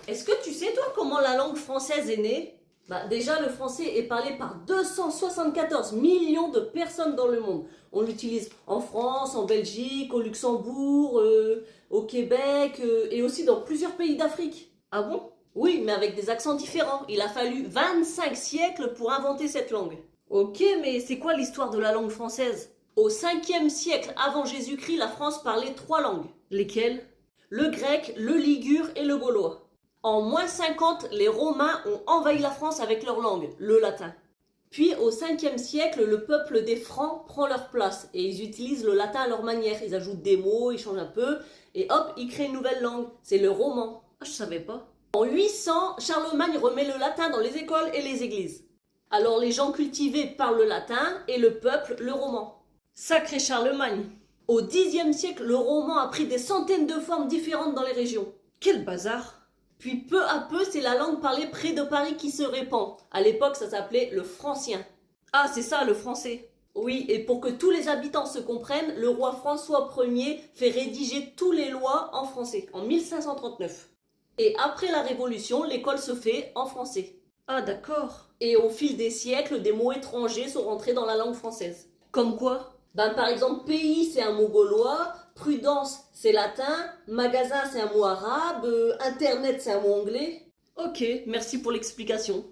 Est-ce que tu sais, toi, comment la langue française est née? Bah, déjà, le français est parlé par 274 millions de personnes dans le monde. On l'utilise en France, en Belgique, au Luxembourg, au Québec et aussi dans plusieurs pays d'Afrique. Ah bon? Oui, mais avec des accents différents. Il a fallu 25 siècles pour inventer cette langue. Ok, mais c'est quoi l'histoire de la langue française? Au 5e siècle avant Jésus-Christ, la France parlait 3 langues. Lesquelles? Le grec, le ligure et le gaulois. En -50, les Romains ont envahi la France avec leur langue, le latin. Puis au 5e siècle, le peuple des Francs prend leur place et ils utilisent le latin à leur manière. Ils ajoutent des mots, ils changent un peu et hop, ils créent une nouvelle langue. C'est le roman. Ah, je savais pas. En 800, Charlemagne remet le latin dans les écoles et les églises. Alors les gens cultivés parlent le latin et le peuple le roman. Sacré Charlemagne. Au Xe siècle, le roman a pris des centaines de formes différentes dans les régions. Quel bazar! Puis peu à peu, c'est la langue parlée près de Paris qui se répand. À l'époque, ça s'appelait le francien. Ah, c'est ça, le français. Oui, et pour que tous les habitants se comprennent, le roi François Ier fait rédiger toutes les lois en français, en 1539. Et après la Révolution, l'école se fait en français. Ah, d'accord. Et au fil des siècles, des mots étrangers sont rentrés dans la langue française. Comme quoi? Ben, par exemple, pays, c'est un mot gaulois, prudence, c'est latin, magasin, c'est un mot arabe, internet, c'est un mot anglais. Ok, merci pour l'explication.